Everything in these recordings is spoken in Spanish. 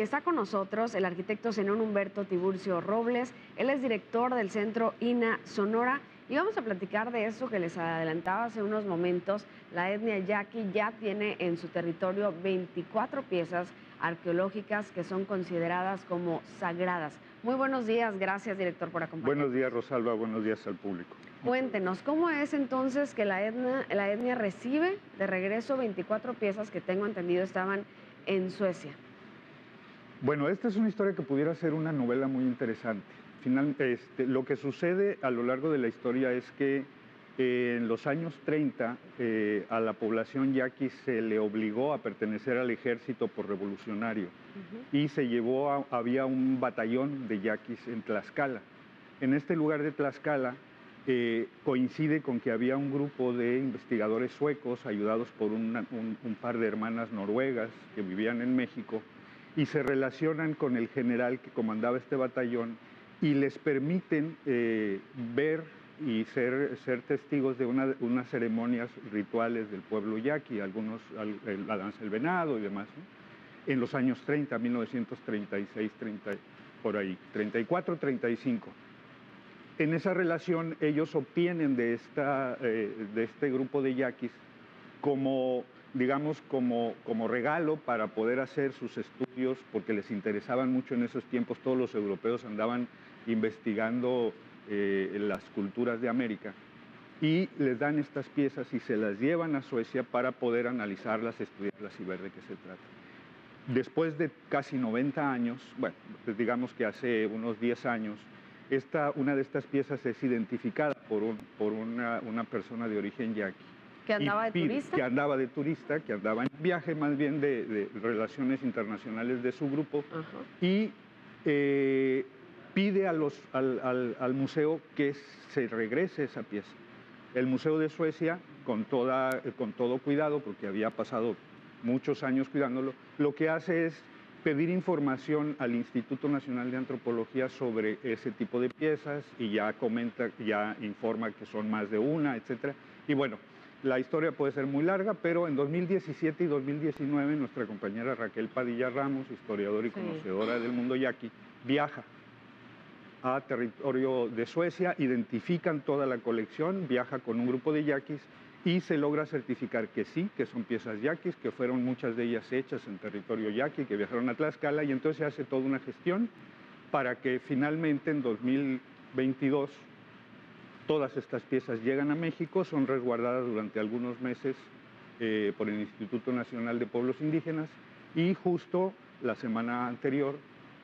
está con nosotros el arquitecto Zenón Humberto Tiburcio Robles. Él es director del Centro INAH Sonora y vamos a platicar de eso que les adelantaba hace unos momentos. La etnia yaqui ya tiene en su territorio 24 piezas arqueológicas que son consideradas como sagradas. Muy buenos días, gracias director por acompañarnos. Buenos días, Rosalba, buenos días al público. Cuéntenos, ¿cómo es entonces que la etnia recibe de regreso 24 piezas que tengo entendido estaban en Suecia? Bueno, esta es una historia que pudiera ser una novela muy interesante. Lo que sucede a lo largo de la historia es que en los años 30 a la población yaqui se le obligó a pertenecer al ejército por revolucionario y se llevó había un batallón de yaquis en Tlaxcala. En este lugar de Tlaxcala coincide con que había un grupo de investigadores suecos ayudados por un par de hermanas noruegas que vivían en México y se relacionan con el general que comandaba este batallón y les permiten ver y ser testigos de unas ceremonias rituales del pueblo yaqui, la danza del venado y demás, ¿no? En los años 30, 1936, 30, por ahí, 34, 35. En esa relación ellos obtienen de este grupo de yaquis como, digamos, como regalo para poder hacer sus estudios, porque les interesaban mucho en esos tiempos. Todos los europeos andaban investigando las culturas de América y les dan estas piezas y se las llevan a Suecia para poder analizarlas, estudiarlas y ver de qué se trata. Después de casi 90 años, bueno, pues digamos que hace unos 10 años, una de estas piezas es identificada por una persona de origen yaqui. ¿Que andaba de turista? Que andaba de turista, que andaba en viaje más bien de relaciones internacionales de su grupo. Y pide al museo que se regrese esa pieza. El Museo de Suecia, con todo cuidado, porque había pasado muchos años cuidándolo, lo que hace es pedir información al Instituto Nacional de Antropología sobre ese tipo de piezas y ya informa que son más de una, etc. Y bueno, la historia puede ser muy larga, pero en 2017 y 2019 nuestra compañera Raquel Padilla Ramos, historiadora y conocedora del mundo yaqui, viaja a territorio de Suecia, identifican toda la colección, viaja con un grupo de yaquis y se logra certificar que sí, que son piezas yaquis, que fueron muchas de ellas hechas en territorio yaqui, que viajaron a Tlaxcala, y entonces se hace toda una gestión para que finalmente en 2022 todas estas piezas llegan a México, son resguardadas durante algunos meses por el Instituto Nacional de Pueblos Indígenas y justo la semana anterior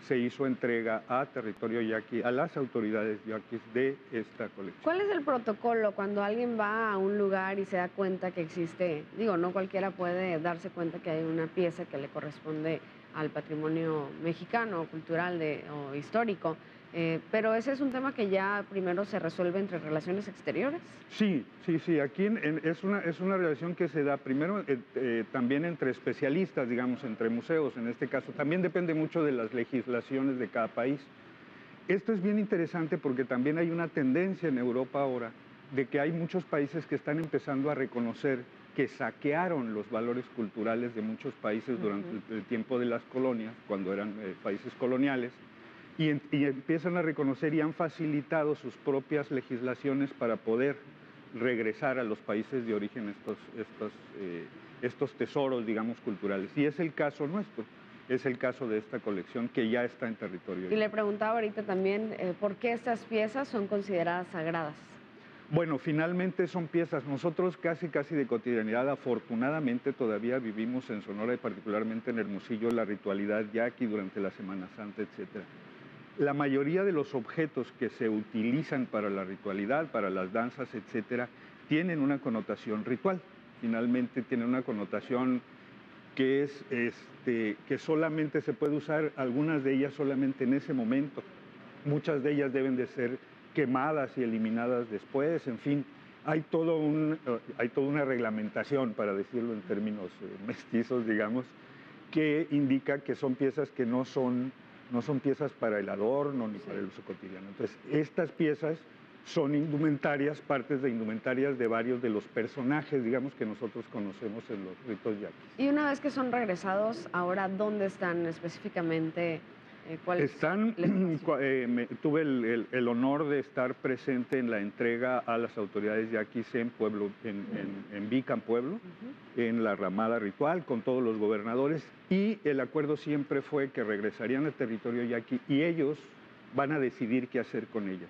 se hizo entrega a territorio yaqui, a las autoridades yaquis de esta colección. ¿Cuál es el protocolo cuando alguien va a un lugar y se da cuenta que existe? Digo, no cualquiera puede darse cuenta que hay una pieza que le corresponde al patrimonio mexicano, cultural o histórico, pero ese es un tema que ya primero se resuelve entre relaciones exteriores. Sí. Aquí es una relación que se da primero también entre especialistas, digamos, entre museos. En este caso también depende mucho de las legislaciones de cada país. Esto es bien interesante porque también hay una tendencia en Europa ahora de que hay muchos países que están empezando a reconocer que saquearon los valores culturales de muchos países durante el tiempo de las colonias, cuando eran países coloniales, y empiezan a reconocer y han facilitado sus propias legislaciones para poder regresar a los países de origen estos tesoros, digamos, culturales. Y es el caso nuestro. Es el caso de esta colección que ya está en territorio. Y le preguntaba ahorita también por qué estas piezas son consideradas sagradas. Bueno, finalmente son piezas. Nosotros casi de cotidianidad, afortunadamente todavía vivimos en Sonora y particularmente en Hermosillo la ritualidad yaqui durante la Semana Santa, etc. La mayoría de los objetos que se utilizan para la ritualidad, para las danzas, etc., tienen una connotación ritual. Finalmente tienen una connotación que es que solamente se puede usar, algunas de ellas solamente en ese momento. Muchas de ellas deben de ser quemadas y eliminadas después, en fin. Hay toda una reglamentación, para decirlo en términos mestizos, digamos, que indica que son piezas que no son piezas para el adorno ni para el uso cotidiano. Entonces, estas piezas son indumentarias, partes de indumentarias de varios de los personajes, digamos, que nosotros conocemos en los ritos yaquis. Y una vez que son regresados, ahora, ¿dónde están específicamente? ¿Cuál es Están, el espacio? tuve el honor de estar presente en la entrega a las autoridades yaquis en Pueblo, en Vican, Pueblo, Ujú. en la ramada ritual con todos los gobernadores, y el acuerdo siempre fue que regresarían al territorio yaqui y ellos van a decidir qué hacer con ellas.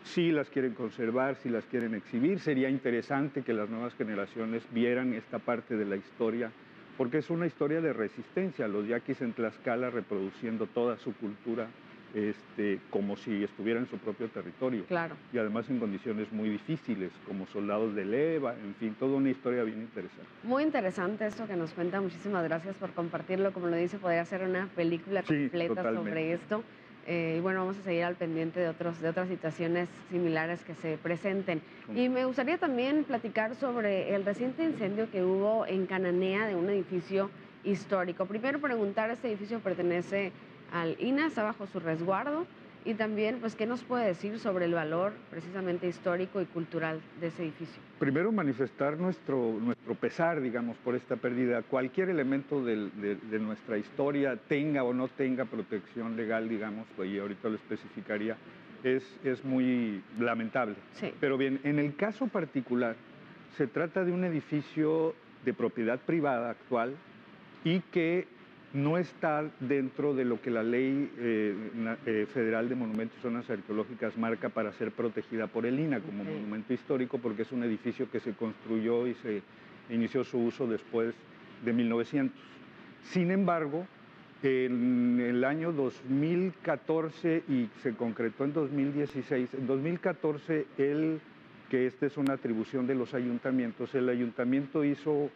Si las quieren conservar, si las quieren exhibir, sería interesante que las nuevas generaciones vieran esta parte de la historia, porque es una historia de resistencia, los yaquis en Tlaxcala reproduciendo toda su cultura como si estuviera en su propio territorio. Claro. Y además en condiciones muy difíciles, como soldados de leva, en fin, toda una historia bien interesante. Muy interesante esto que nos cuenta. Muchísimas gracias por compartirlo. Como lo dice, podría ser una película Sí, completa totalmente. sobre esto. Y bueno, vamos a seguir al pendiente de otras situaciones similares que se presenten. Y me gustaría también platicar sobre el reciente incendio que hubo en Cananea de un edificio histórico. Primero preguntar, ¿este edificio pertenece al INA? ¿Está bajo su resguardo? Y también, pues, ¿qué nos puede decir sobre el valor precisamente histórico y cultural de ese edificio? Primero manifestar nuestro pesar, digamos, por esta pérdida. Cualquier elemento de nuestra historia, tenga o no tenga protección legal, digamos, y ahorita lo especificaría, es muy lamentable. Sí. Pero bien, en el caso particular, se trata de un edificio de propiedad privada actual y que no está dentro de lo que la Ley Federal de Monumentos y Zonas Arqueológicas marca para ser protegida por el INAH como Ok. monumento histórico, porque es un edificio que se construyó y se inició su uso después de 1900. Sin embargo, en el año 2014 y se concretó en 2016, en 2014 que esta es una atribución de los ayuntamientos, el ayuntamiento hizo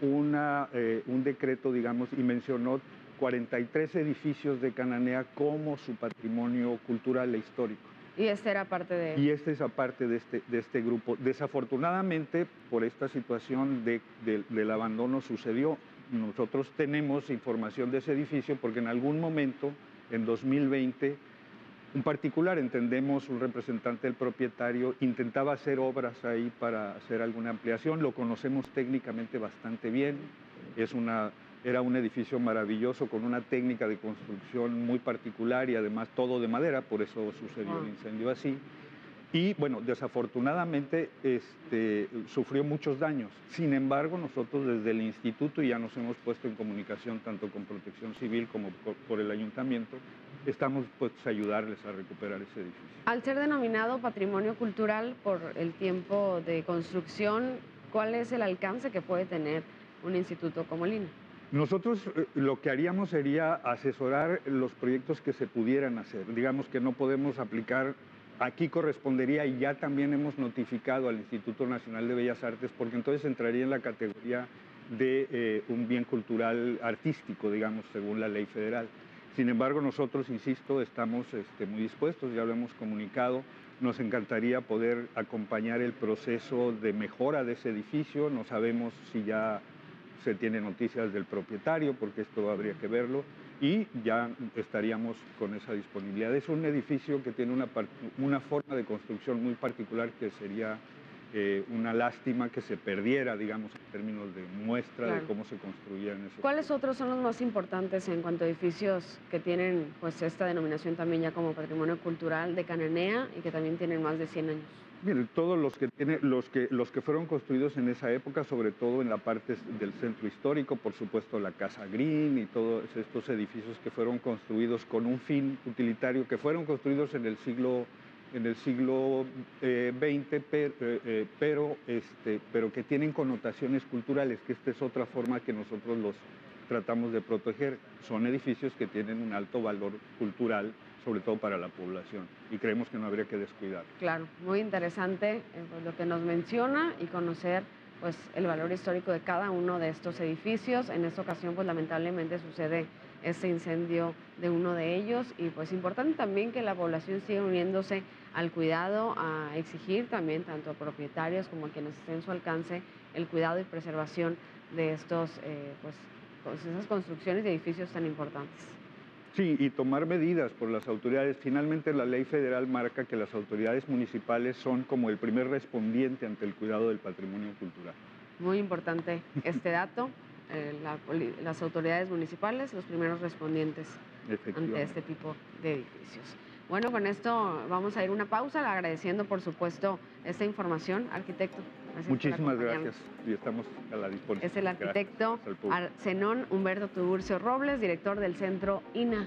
un decreto, digamos, y mencionó 43 edificios de Cananea como su patrimonio cultural e histórico. Y este era parte de... Y esta es aparte de este grupo. Desafortunadamente, por esta situación del abandono sucedió. Nosotros tenemos información de ese edificio porque en algún momento, en 2020, un particular, entendemos, un representante del propietario, intentaba hacer obras ahí para hacer alguna ampliación. Lo conocemos técnicamente bastante bien. Era un edificio maravilloso con una técnica de construcción muy particular y además todo de madera, por eso sucedió el incendio así. Y bueno, desafortunadamente sufrió muchos daños. Sin embargo, nosotros desde el instituto ya nos hemos puesto en comunicación tanto con Protección Civil como por el ayuntamiento. Estamos dispuestos a ayudarles a recuperar ese edificio. Al ser denominado patrimonio cultural por el tiempo de construcción, ¿cuál es el alcance que puede tener un instituto como el INA? Nosotros lo que haríamos sería asesorar los proyectos que se pudieran hacer. Digamos que no podemos aplicar, aquí correspondería y ya también hemos notificado al Instituto Nacional de Bellas Artes, porque entonces entraría en la categoría de un bien cultural artístico, digamos, según la ley federal. Sin embargo, nosotros, insisto, estamos muy dispuestos, ya lo hemos comunicado. Nos encantaría poder acompañar el proceso de mejora de ese edificio. No sabemos si ya se tiene noticias del propietario, porque esto habría que verlo, y ya estaríamos con esa disponibilidad. Es un edificio que tiene una forma de construcción muy particular que sería una lástima que se perdiera, digamos, en términos de muestra Claro. de cómo se construían esos. ¿Cuáles otros son los más importantes en cuanto a edificios que tienen pues esta denominación también ya como patrimonio cultural de Cananea y que también tienen más de 100 años? Miren, todos los que fueron construidos en esa época, sobre todo en la parte del centro histórico, por supuesto la Casa Green y todos estos edificios que fueron construidos con un fin utilitario, que fueron construidos en el siglo XX, pero que tienen connotaciones culturales, que esta es otra forma que nosotros los tratamos de proteger. Son edificios que tienen un alto valor cultural, sobre todo para la población, y creemos que no habría que descuidar. Claro, muy interesante pues, lo que nos menciona y conocer pues el valor histórico de cada uno de estos edificios. En esta ocasión pues lamentablemente sucede este incendio de uno de ellos y pues importante también que la población siga uniéndose al cuidado, a exigir también tanto a propietarios como a quienes estén en su alcance el cuidado y preservación de estos pues esas construcciones y edificios tan importantes. Sí, y tomar medidas por las autoridades. Finalmente, la ley federal marca que las autoridades municipales son como el primer respondiente ante el cuidado del patrimonio cultural. Muy importante este dato. Las autoridades municipales, los primeros respondientes ante este tipo de edificios. Bueno, con esto vamos a ir a una pausa, agradeciendo por supuesto esta información, arquitecto. Muchísimas gracias y estamos a la disposición. Es el arquitecto Zenón Humberto Tiburcio Robles, director del Centro INA